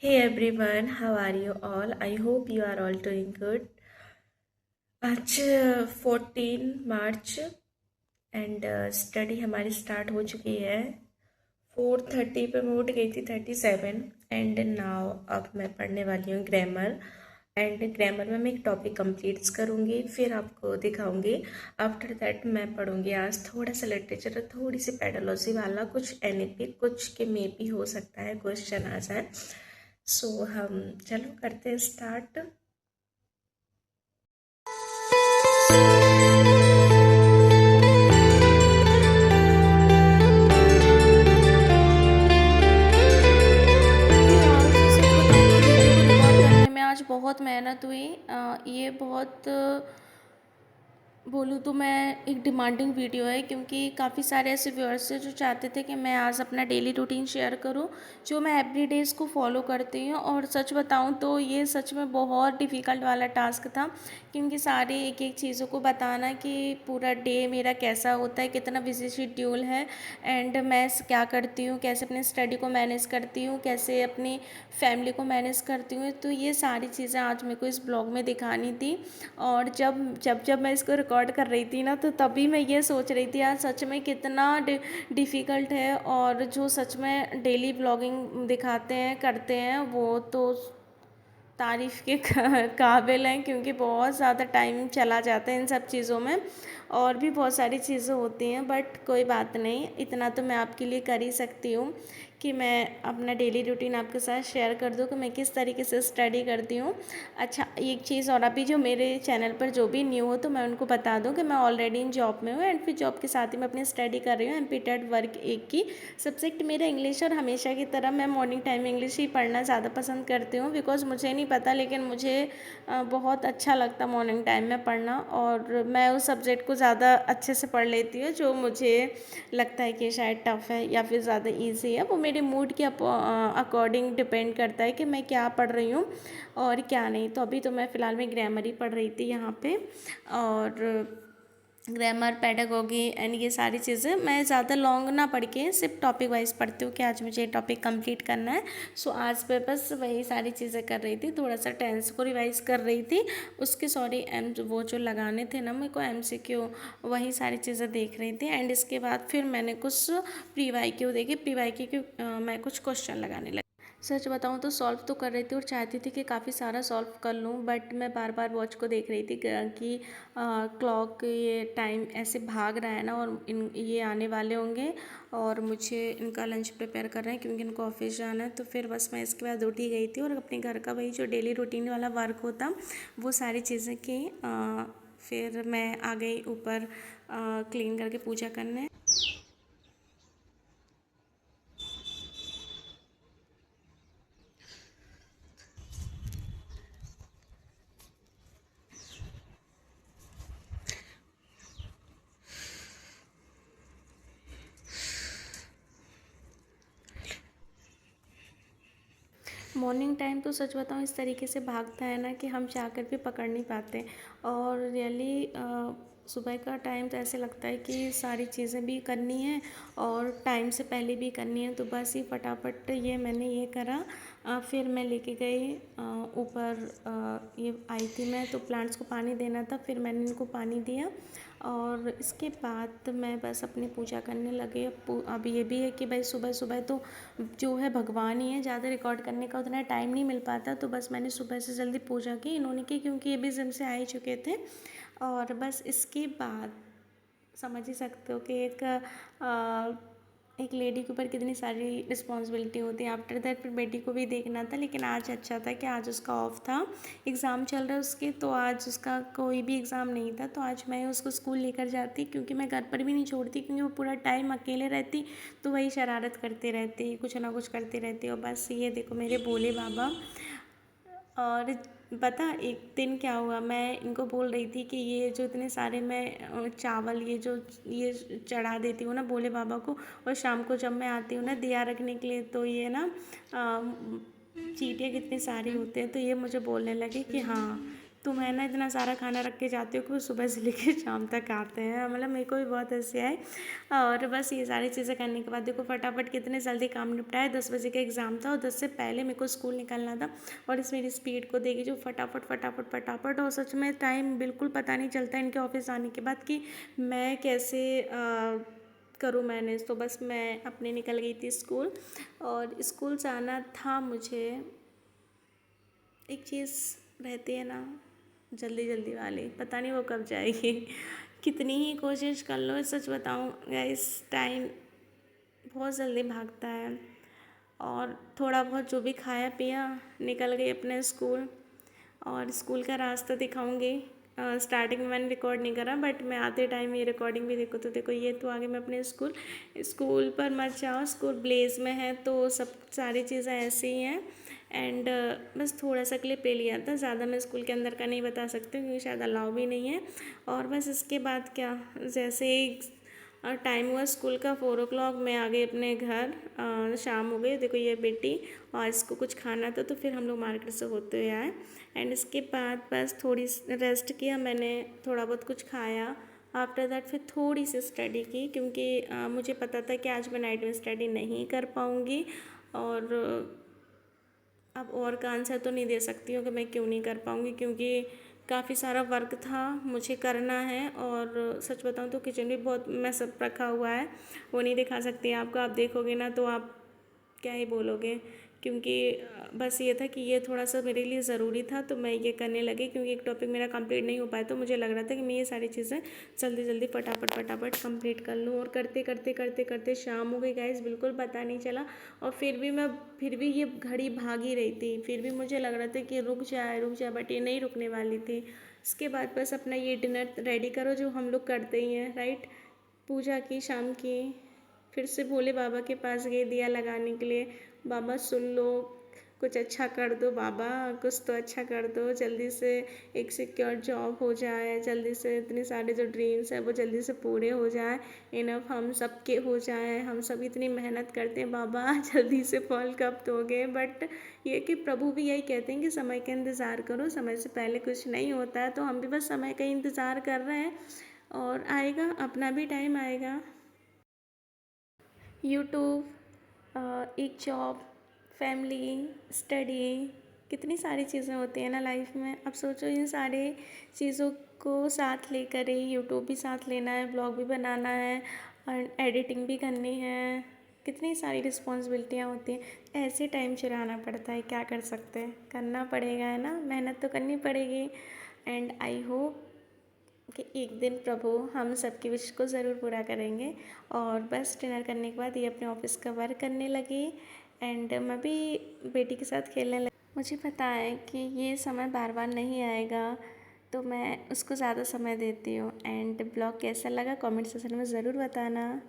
Hey everyone, how are you all? I hope you are all doing good. आज 14 मार्च and study हमारी start हो चुकी है। 4:30 पे मैं उठ गई थी 37 एंड नाउ अब मैं पढ़ने वाली हूँ ग्रामर। एंड ग्रामर में मैं एक टॉपिक कंप्लीट्स करूँगी, फिर आपको दिखाऊंगी। आफ्टर दैट मैं पढ़ूँगी आज थोड़ा सा लिटरेचर, थोड़ी सी पेडोलॉजी वाला, कुछ एनईपी, कुछ के मे भी हो सकता है क्वेश्चन आ जाए। सो हम चलो करते हैं स्टार्ट। आज बहुत मेहनत हुई। ये बहुत बोलूँ तो मैं एक डिमांडिंग वीडियो है, क्योंकि काफ़ी सारे ऐसे व्यूअर्स हैं जो चाहते थे कि मैं आज अपना डेली रूटीन शेयर करूं जो मैं एवरी डे इसको फॉलो करती हूं। और सच बताऊं तो ये सच में बहुत डिफ़िकल्ट वाला टास्क था, क्योंकि सारी एक एक चीज़ों को बताना कि पूरा डे मेरा कैसा होता है, कितना बिजी शेड्यूल है, एंड मैं क्या करती हूँ, कैसे अपने स्टडी को मैनेज करती हूँ, कैसे अपनी फैमिली को मैनेज करती हूँ। तो ये सारी चीज़ें आज मेरे को इस ब्लॉग में दिखानी थी। और जब जब जब मैं इसको रिकॉर्ड कर रही थी ना, तो तभी मैं ये सोच रही थी यार सच में कितना डिफ़िकल्ट है। और जो सच में डेली ब्लॉगिंग दिखाते हैं करते हैं वो तो तारीफ़ के काबिल हैं, क्योंकि बहुत ज़्यादा टाइम चला जाता है इन सब चीज़ों में। और भी बहुत सारी चीज़ें होती हैं, बट कोई बात नहीं, इतना तो मैं आपके लिए कर ही सकती हूँ कि मैं अपना डेली रूटीन आपके साथ शेयर कर दूँ कि मैं किस तरीके से स्टडी करती हूँ। अच्छा, एक चीज़ और, अभी जो मेरे चैनल पर जो भी न्यू हो तो मैं उनको बता दूँ कि मैं ऑलरेडी इन जॉब में हूँ, एंड फिर जॉब के साथ ही मैं अपनी स्टडी कर रही हूँ। एमपी टेट वर्क एक की सब्जेक्ट मेरा इंग्लिश, और हमेशा की तरह मैं मॉर्निंग टाइम इंग्लिश ही पढ़ना ज़्यादा पसंद करती हूँ। बिकॉज़ मुझे नहीं पता, लेकिन मुझे बहुत अच्छा लगता मॉर्निंग टाइम में पढ़ना, और मैं उस सब्जेक्ट को ज़्यादा अच्छे से पढ़ लेती हूँ जो मुझे लगता है कि शायद टफ़ है या फिर ज़्यादा ईजी है। वो मेरे मूड के अकॉर्डिंग डिपेंड करता है कि मैं क्या पढ़ रही हूँ और क्या नहीं। तो अभी तो मैं फ़िलहाल में ग्रामर ही पढ़ रही थी यहाँ पे, और ग्रामर, पेडागोगी एंड ये सारी चीज़ें मैं ज़्यादा लॉन्ग ना पढ़ के सिर्फ टॉपिक वाइज पढ़ती हूँ कि आज मुझे टॉपिक कंप्लीट करना है। सो आज मैं बस वही सारी चीज़ें कर रही थी, थोड़ा सा टेंस को रिवाइज कर रही थी, उसके सॉरी वो जो लगाने थे ना मेरे को एमसीक्यू, वही सारी चीज़ें देख रही थी। एंड इसके बाद फिर मैंने कुछ प्री वाई क्यू देखी, प्री वाई क्यू मैं कुछ क्वेश्चन लगाने लगी। सच बताऊँ तो सॉल्व तो कर रही थी और चाहती थी कि काफ़ी सारा सॉल्व कर लूँ, बट मैं बार बार वॉच को देख रही थी कि क्लॉक ये टाइम ऐसे भाग रहा है ना, और ये आने वाले होंगे और मुझे इनका लंच प्रिपेयर कर रहे हैं क्योंकि इनको ऑफिस जाना है। तो फिर बस मैं इसके बाद उठ ही गई थी और अपने घर का वही जो डेली रूटीन वाला वर्क होता वो सारी चीज़ें की। फिर मैं आ गई ऊपर क्लीन करके पूजा करने। मॉर्निंग टाइम तो सच बताऊँ इस तरीके से भागता है ना कि हम चाहकर भी पकड़ नहीं पाते। और रियली सुबह का टाइम तो ऐसे लगता है कि सारी चीज़ें भी करनी है और टाइम से पहले भी करनी है, तो बस ये फटाफट ये मैंने ये करा। फिर मैं लेके गई ऊपर, ये आई थी मैं तो प्लांट्स को पानी देना था, फिर मैंने इनको पानी दिया और इसके बाद मैं बस अपनी पूजा करने लगे। अब ये भी है कि भाई सुबह सुबह तो जो है भगवान ही है, ज़्यादा रिकॉर्ड करने का उतना टाइम नहीं मिल पाता, तो बस मैंने सुबह से जल्दी पूजा की, इन्होंने की क्योंकि ये भी जिम से आ ही चुके थे। और बस इसके बाद समझ ही सकते हो कि एक लेडी के ऊपर कितनी सारी रिस्पॉन्सिबिलिटी होती है। आफ्टर दैट फिर बेटी को भी देखना था, लेकिन आज अच्छा था कि आज उसका ऑफ था, एग्ज़ाम चल रहा है उसके, तो आज उसका कोई भी एग्ज़ाम नहीं था। तो आज मैं उसको स्कूल लेकर जाती, क्योंकि मैं घर पर भी नहीं छोड़ती, क्योंकि वो पूरा टाइम अकेले रहती तो वही शरारत करते रहती, कुछ ना कुछ करती रहती। और बस ये देखो मेरे भोले बाबा। और पता एक दिन क्या हुआ, मैं इनको बोल रही थी कि ये जो इतने सारे मैं चावल ये चढ़ा देती हूँ ना भोले बाबा को, और शाम को जब मैं आती हूँ ना दिया रखने के लिए, तो ये ना चींटियाँ कितने सारे होते हैं। तो ये मुझे बोलने लगे कि हाँ तुम है ना इतना सारा खाना रख के जाते हो कि वो सुबह से लेकर शाम तक आते हैं। मतलब मेरे को भी बहुत हंसी आए। और बस ये सारी चीज़ें करने के बाद देखो फटाफट कितने जल्दी काम निपटाया। 10 बजे का एग्ज़ाम था और 10 से पहले मेरे को स्कूल निकलना था। और इस मेरी स्पीड को देखी जो फटाफट फटाफट फटाफट, और सच में टाइम बिल्कुल पता नहीं चलता इनके ऑफिस आने के बाद कि मैं कैसे करूँ मैनेज। तो बस मैं अपने निकल गई थी स्कूल, और स्कूल जाना था मुझे। एक चीज़ रहती है ना जल्दी जल्दी वाली, पता नहीं वो कब जाएगी। कितनी ही कोशिश कर लो, सच बताऊँ गाइस टाइम बहुत जल्दी भागता है। और थोड़ा बहुत जो भी खाया पिया निकल गई अपने स्कूल। और स्कूल का रास्ता दिखाऊंगी। स्टार्टिंग में मैंने रिकॉर्ड नहीं करा, बट मैं आते टाइम ये रिकॉर्डिंग भी देखो तो देखो ये तो आगे मैं अपने स्कूल। स्कूल पर मत जाओ, स्कूल ब्लेज में है तो सब सारी चीज़ें ऐसी ही हैं। एंड बस थोड़ा सा क्लिप ले लिया था, ज़्यादा मैं स्कूल के अंदर का नहीं बता सकती क्योंकि शायद अलाउ भी नहीं है। और बस इसके बाद क्या, जैसे ही टाइम हुआ स्कूल का 4 o'clock, मैं आ गई अपने घर। शाम हो गई, देखो ये बेटी और इसको कुछ खाना था तो फिर हम लोग मार्केट से होते हुए आए। एंड इसके बाद बस थोड़ी रेस्ट किया मैंने, थोड़ा बहुत कुछ खाया। आफ्टर दैट फिर थोड़ी सी स्टडी की, क्योंकि मुझे पता था कि आज मैं नाइट में स्टडी नहीं कर पाऊँगी। और अब और का आंसर तो नहीं दे सकती हूँ कि मैं क्यों नहीं कर पाऊँगी, क्योंकि काफ़ी सारा वर्क था मुझे करना है। और सच बताऊँ तो किचन भी बहुत मैसअप रखा हुआ है, वो नहीं दिखा सकती आपको। आप देखोगे ना तो आप क्या ही बोलोगे, क्योंकि बस ये था कि ये थोड़ा सा मेरे लिए ज़रूरी था तो मैं ये करने लगी, क्योंकि एक टॉपिक मेरा कंप्लीट नहीं हो पाया। तो मुझे लग रहा था कि मैं ये सारी चीज़ें जल्दी जल्दी फटाफट फटाफट कंप्लीट कर लूँ। और करते करते करते करते शाम हो गई गाइस, बिल्कुल पता नहीं चला। और फिर भी ये घड़ी भाग ही रही थी, फिर भी मुझे लग रहा था कि रुक जाए, बट ये नहीं रुकने वाली थी। इसके बाद बस अपना ये डिनर रेडी करो जो हम लोग करते ही हैं, राइट। पूजा की शाम की, फिर से भोले बाबा के पास गए दिया लगाने के लिए। बाबा सुन लो, कुछ अच्छा कर दो बाबा, कुछ तो अच्छा कर दो, जल्दी से एक सिक्योर जॉब हो जाए, जल्दी से इतने सारे जो ड्रीम्स हैं वो जल्दी से पूरे हो जाए, इनफ हम सबके हो जाए। हम सब इतनी मेहनत करते हैं बाबा, जल्दी से फल कब दोगे। बट ये कि प्रभु भी यही कहते हैं कि समय का इंतज़ार करो, समय से पहले कुछ नहीं होता है। तो हम भी बस समय का इंतज़ार कर रहे हैं, और आएगा, अपना भी टाइम आएगा। यूट्यूब, एक जॉब, फैमिली, स्टडी, कितनी सारी चीज़ें होती हैं ना लाइफ में। अब सोचो इन सारे चीज़ों को साथ लेकर ही, यूट्यूब भी साथ लेना है, ब्लॉग भी बनाना है, और एडिटिंग भी करनी है, कितनी सारी रिस्पॉन्सिबिलिटियाँ होती हैं। ऐसे टाइम चुराना पड़ता है, क्या कर सकते हैं, करना पड़ेगा है ना, मेहनत तो करनी पड़ेगी। एंड आई होप कि एक दिन प्रभु हम सबकी विश को ज़रूर पूरा करेंगे। और बस डिनर करने के बाद ये अपने ऑफिस का वर्क करने लगी, एंड मैं भी बेटी के साथ खेलने लगी। मुझे पता है कि ये समय बार बार नहीं आएगा, तो मैं उसको ज़्यादा समय देती हूँ। एंड ब्लॉग कैसा लगा कमेंट सेक्शन में ज़रूर बताना।